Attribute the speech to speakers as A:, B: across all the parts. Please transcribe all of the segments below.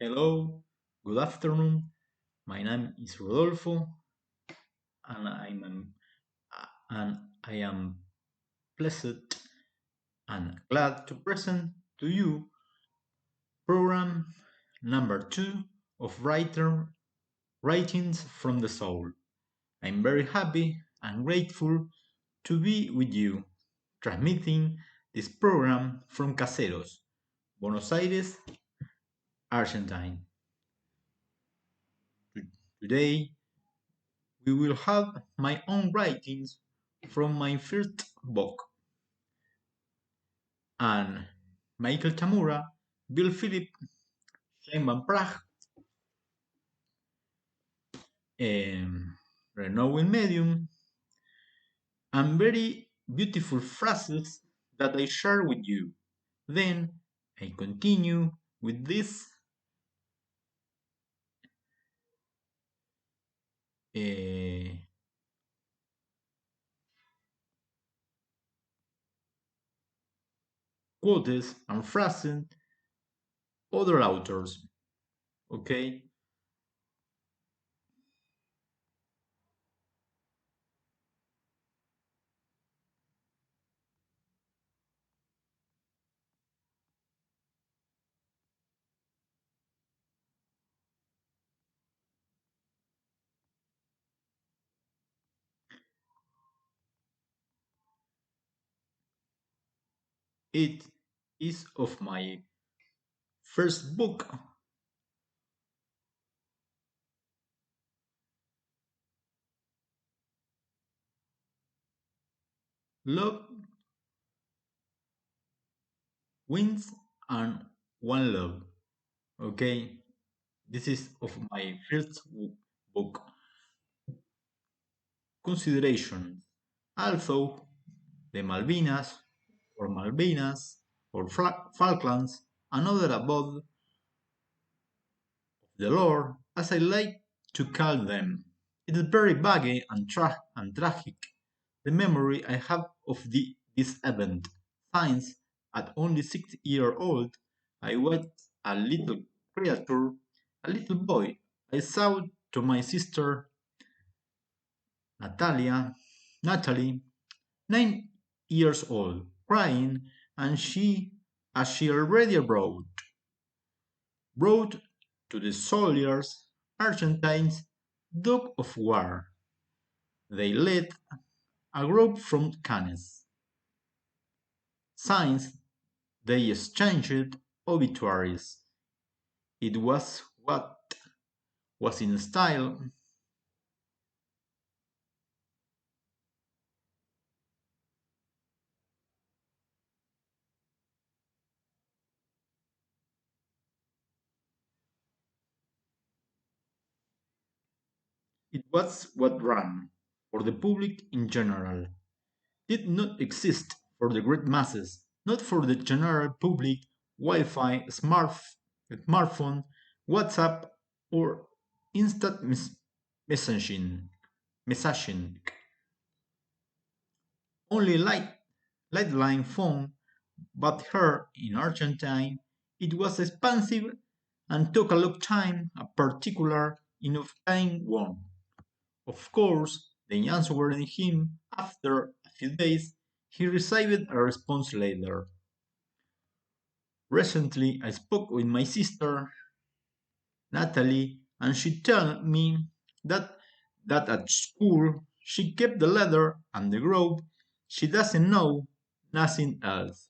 A: Hello, good afternoon. My name is Rodolfo, and I am pleased and glad to present to you program number 2 of Writings from the Soul. I'm very happy and grateful to be with you, transmitting this program from Caseros, Buenos Aires, Argentina. Today, we will have my own writings from my first book, and Michael Tamura, Bill Philip, Shane Van Praag, renowned medium, and very beautiful phrases that I share with you. Then I continue with these uh, quotes and phrases other authors. Okay, it is of my first book, Love Wins and One Love. Okay, this is of my first book. Considerations. Also, the Malvinas, or Falklands, and other above the Lord, as I like to call them. It is very vague and tragic, the memory I have of this event. Since, at only 6 years old, I was a little creature, a little boy. I saw to my sister Natalie, 9 years old, crying, and as she already brought to the soldiers Argentines dog of war. They led a group from Cannes. Since they exchanged obituaries, it was what was in style. It was what ran for the public in general. Did not exist for the great masses, not for the general public, Wi-Fi, smartphone, WhatsApp, or instant messaging. messaging. Only Lightline phone, but here in Argentine it was expensive and took a long time, a particular in obtaining one. Of course, they answered him after a few days. He received a response later. Recently, I spoke with my sister, Natalie, and she told me that, that at school she kept the letter and the group. She doesn't know nothing else.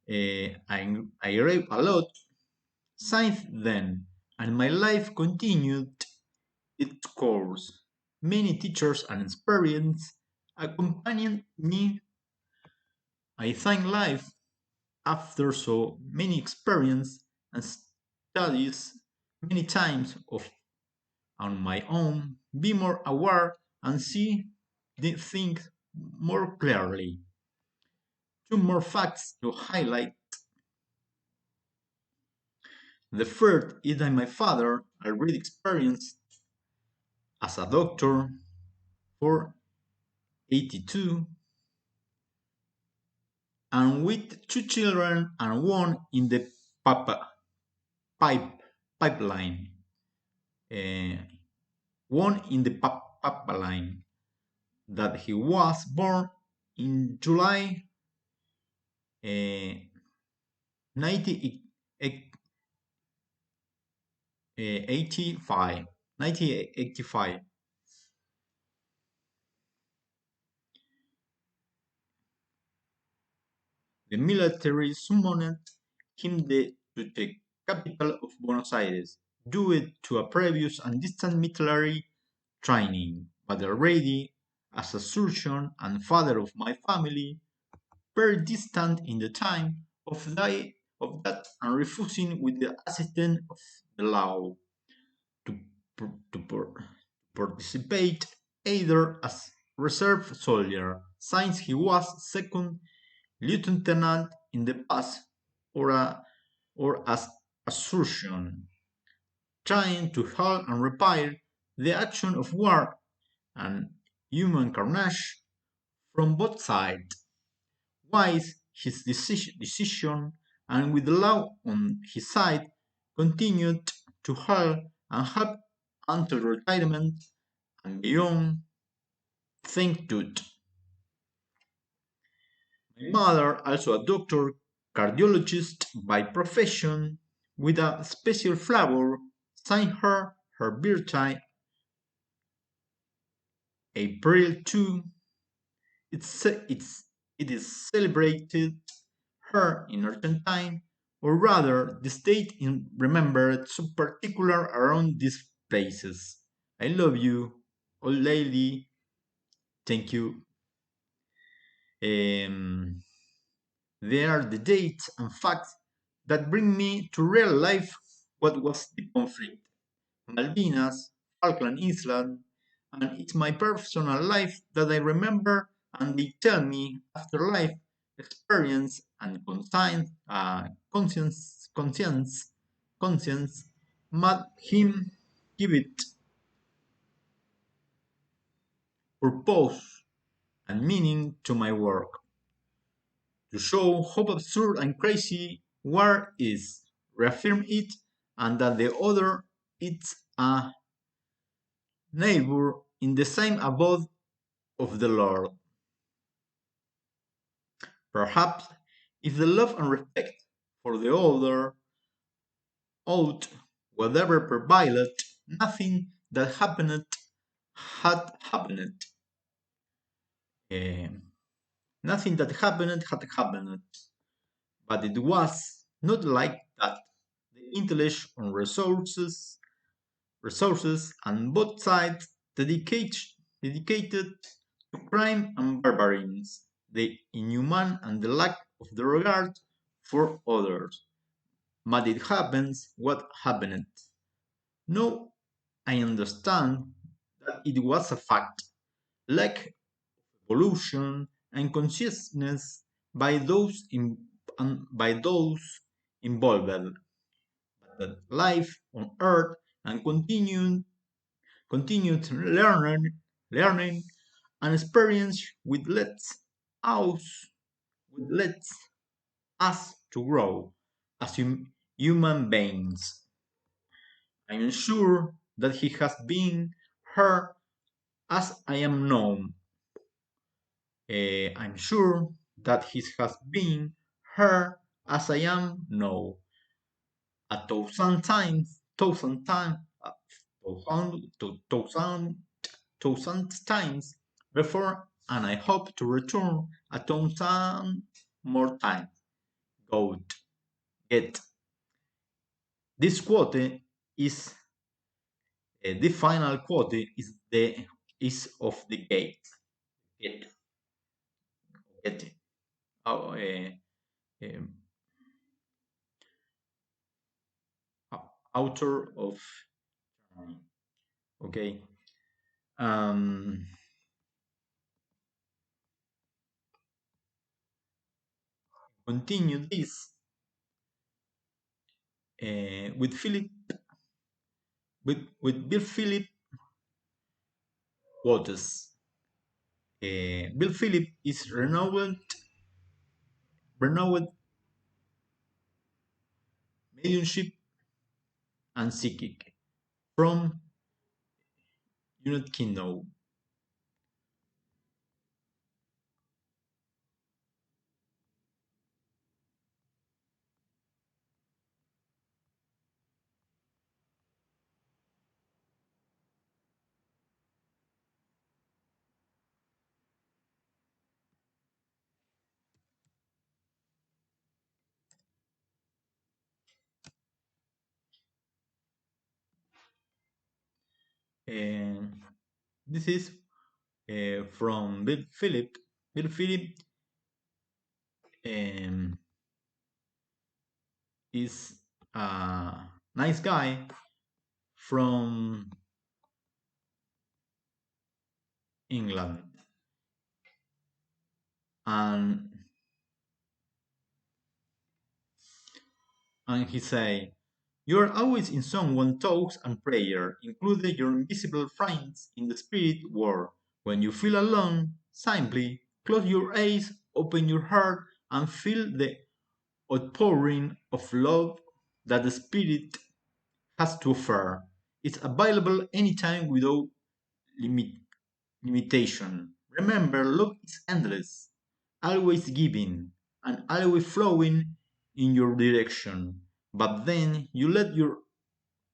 A: I read a lot since then, and my life continued its course. Many teachers and experience accompanied me. I thank life after so many experience and studies many times of on my own, be more aware and see the things more clearly. Two more facts to highlight. The first is that my father already experienced as a doctor for 82 and with two children and one in the Papa. pipe pipeline. Uh, One in the pipeline that he was born in July 1985. 1985. The military summoned him to the capital of Buenos Aires, due to a previous and distant military training, but already, as a surgeon and father of my family, very distant in the time of that and refusing with the assistance of the law to, to participate either as reserve soldier, since he was second lieutenant in the past, or, or as a surgeon, trying to halt and repair the action of war and human carnage from both sides. Wise his decision, and with the law on his side, continued to halt and help until retirement and beyond. Thank God. My mother, also a doctor, cardiologist by profession, with a special flavor, signed her birthday, April 2. It is celebrated her in Argentine, or rather, the state in remembered so particular around these places. I love you, old lady. Thank you. Um, they are the dates and facts that bring me to real life what was the conflict. Malvinas, Falkland Island, and it's my personal life that I remember, and they tell me afterlife experience and conscience made him give it purpose and meaning to my work, to show how absurd and crazy war is, reaffirm it, and that the other is a neighbor in the same abode of the Lord. Perhaps if the love and respect for the other ought, whatever prevailed, nothing that happened had happened. Eh, Nothing that happened had happened, but it was not like that. The intellect on resources, and both sides dedicated to crime and barbarism, the inhuman and the lack of the regard for others. But it happens what happened. Now I understand that it was a fact, lack evolution and consciousness by by those involved, that life on earth and continued learning and experience us lets us to grow as human beings. I am sure that he has been her as I am known. I'm sure that he has been her as I am now. A thousand times before, and I hope to return a thousand more times. God, get this quote is the final quote is of the gate. Get get oh, um, author of okay. Um, Continue this with Philip with Bill Philip Waters. Bill Philip is renowned mediumship and psychic from United Kingdom. And this is from Bill Philip. Bill Philip um, is a nice guy from England, and he say, "You are always in someone's thoughts and prayer, including your invisible friends in the spirit world. When you feel alone, simply close your eyes, open your heart, and feel the outpouring of love that the spirit has to offer. It's available anytime without limit, limitation. Remember, love is endless, always giving, and always flowing in your direction. But then you let your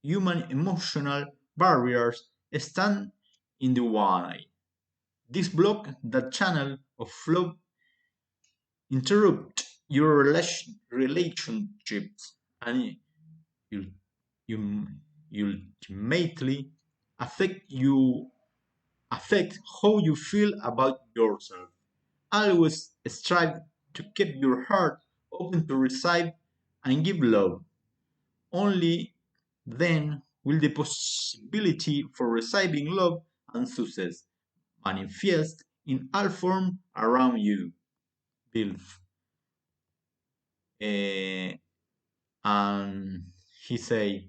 A: human emotional barriers stand in the way. This block that channel of flow interrupt your relationships and you, you ultimately affect you affect how you feel about yourself. Always strive to keep your heart open to receive and give love. Only then will the possibility for receiving love and success manifest in all form around you. Bill. And he say,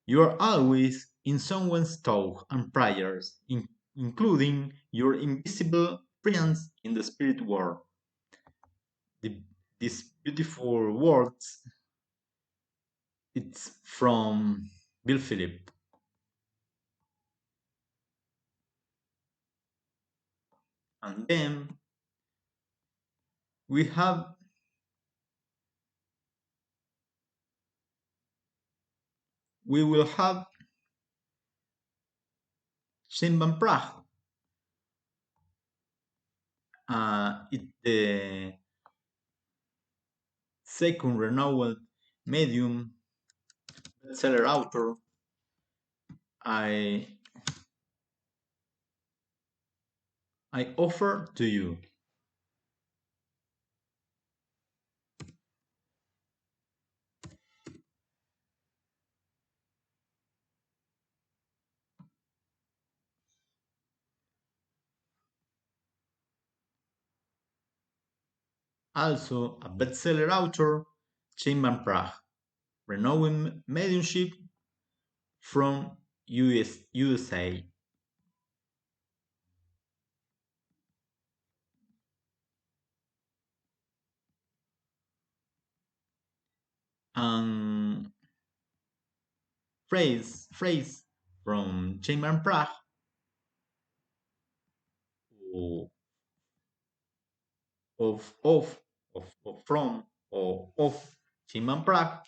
A: you are always in someone's thoughts and prayers, including your invisible friends in the spirit world. The, these beautiful words, it's from Bill Philip. And then we have we will have Shimban Prag. It's the second renowned medium bestseller author. I I offer to you. Also a bestseller author, Shimban Prag, renowned mediumship from USA. And phrase from Shimban Prag, or from or of Shimban Prag.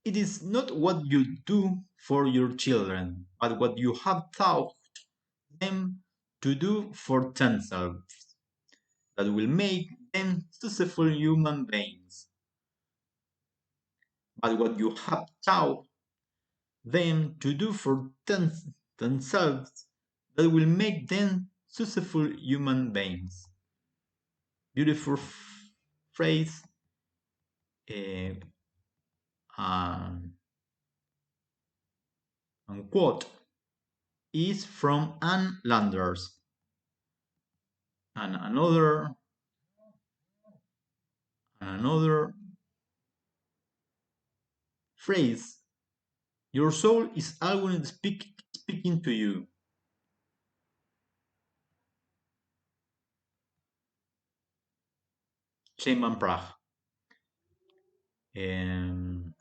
A: It is not what you do for your children, but what you have taught them to do for themselves that will make them successful human beings. But what you have taught them to do for themselves that will make them successful human beings. Beautiful phrase uh, and quote is from Anne Landers. And another phrase, your soul is always speaking to you. Sheinman Prag. Um,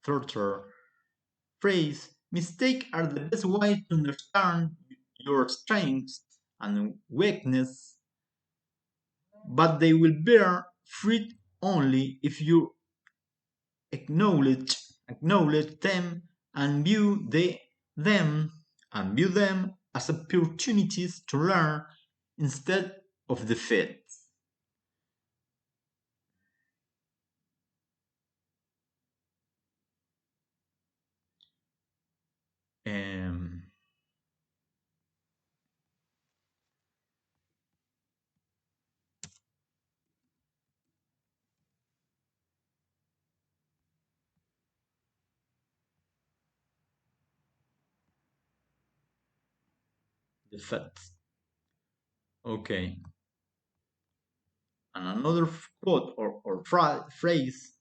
A: third phrase, mistakes are the best way to understand your strengths and weakness, but they will bear fruit only if you acknowledge them and them view them as opportunities to learn instead of defeats. Um, defeats. Okay. And another quote or phrase,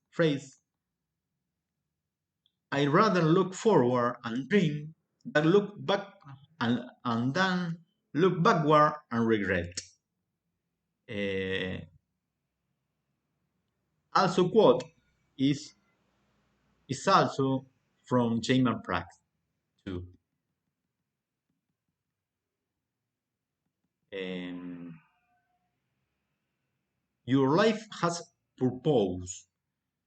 A: I rather look forward and dream than look back and then look backward and regret. Uh, Also quote is also from James Pratt too. Um, your life has purpose.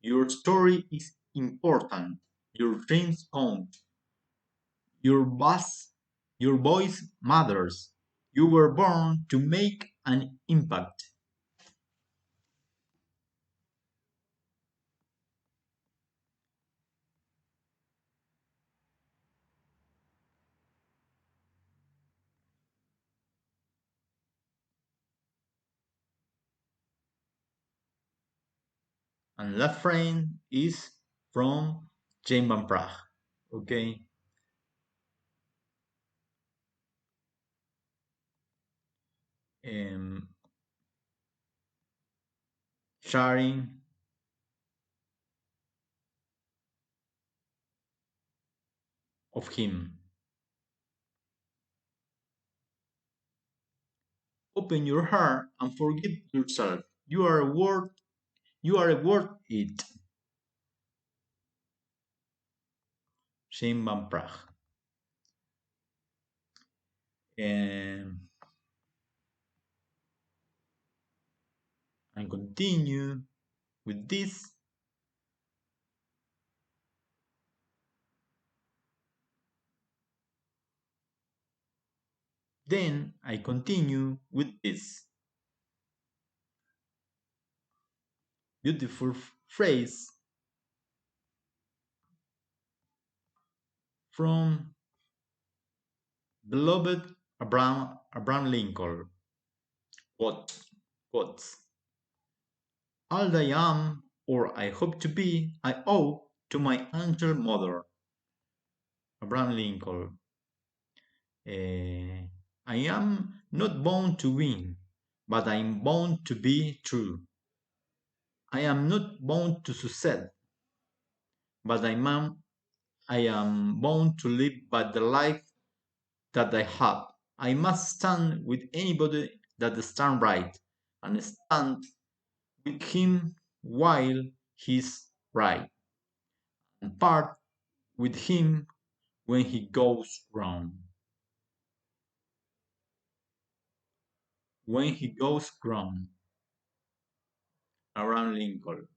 A: Your story is important. Your dreams count. Your voice, your voice matters. You were born to make an impact. And last frame is from James Van Praagh. Okay, um, sharing of him. Open your heart and forget yourself. You are worth it. James Van Praagh. And continue with this. Then I continue with this beautiful phrase from beloved Abraham Lincoln. Quote, quotes, all I am or I hope to be, I owe to my angel mother, Abraham Lincoln. I am not born to win, but I am born to be true. I am not born to succeed, but I am born to live by the life that I have. I must stand with anybody that stand right, and stand with him while he's right, and part with him when he goes wrong. When he goes wrong, around Lincoln.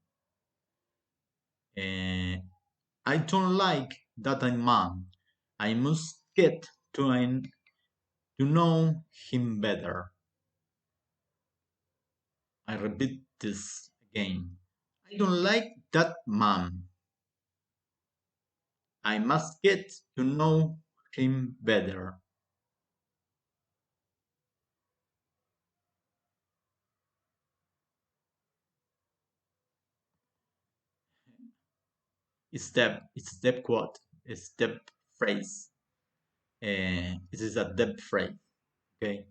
A: Uh, I don't like that man. I must get to know him better. I repeat this again. I don't like that man. I must get to know him better. It's step quote. It's step phrase. It is a depth phrase. Okay.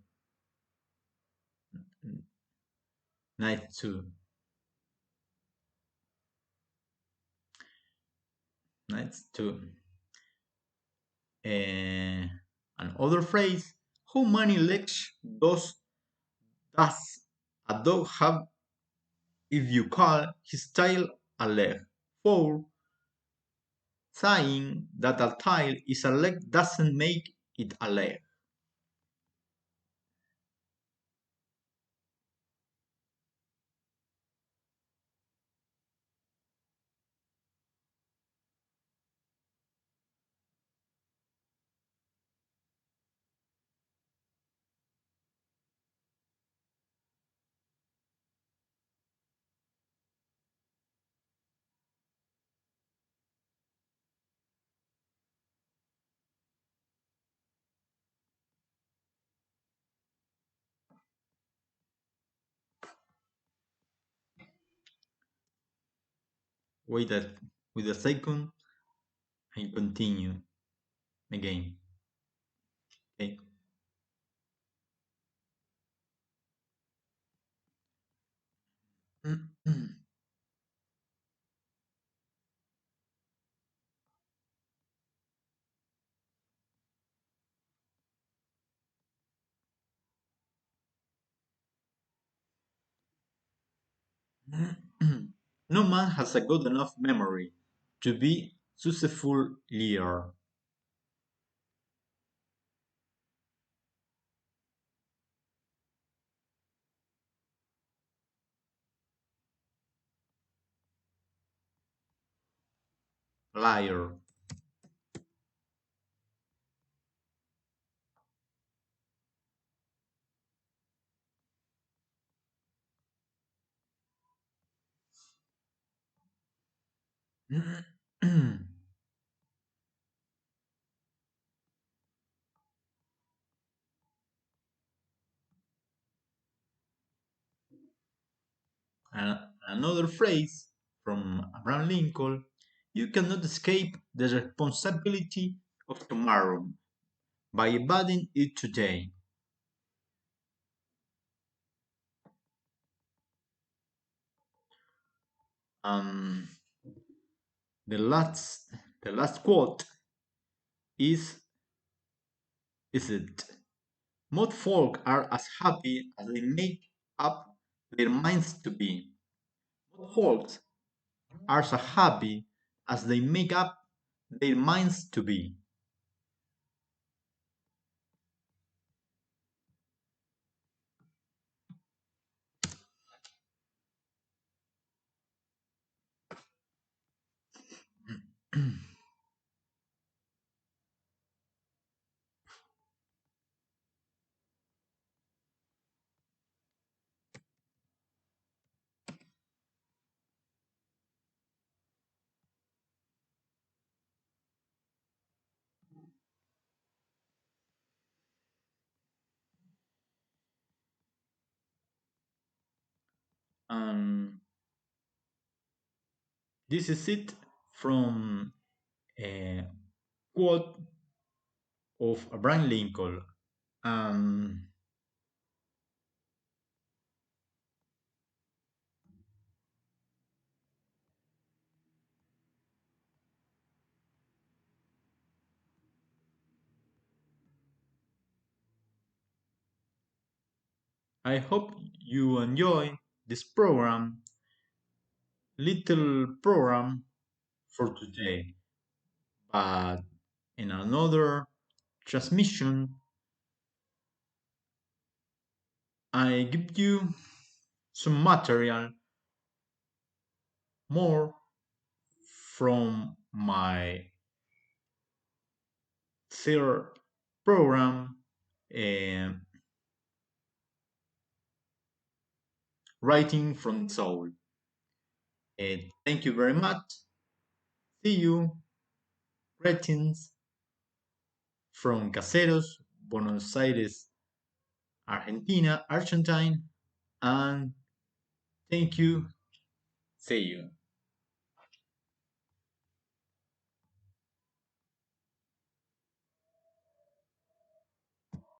A: Nice too. Nice too. Another phrase. How many legs does a dog have if you call his tail a leg? Four. saying that a tile is a leg doesn't make it a leg. Wait a, with a second and continue again. Okay. No man has a good enough memory to be successful leader. Liar. And another phrase from Abraham Lincoln: you cannot escape the responsibility of tomorrow by evading it today. Um, the last the last quote is it. Most folk are as happy as they make up their minds to be. Most folks are as happy as they make up their minds to be. And this is it from a quote of Abraham Lincoln. Um, I hope you enjoy this little program for today. But in another transmission, I give you some material more from my third program, uh, Writing from the Soul. Thank you very much. See you. Greetings from Caseros, Buenos Aires, Argentina, Argentine, and thank you. See you.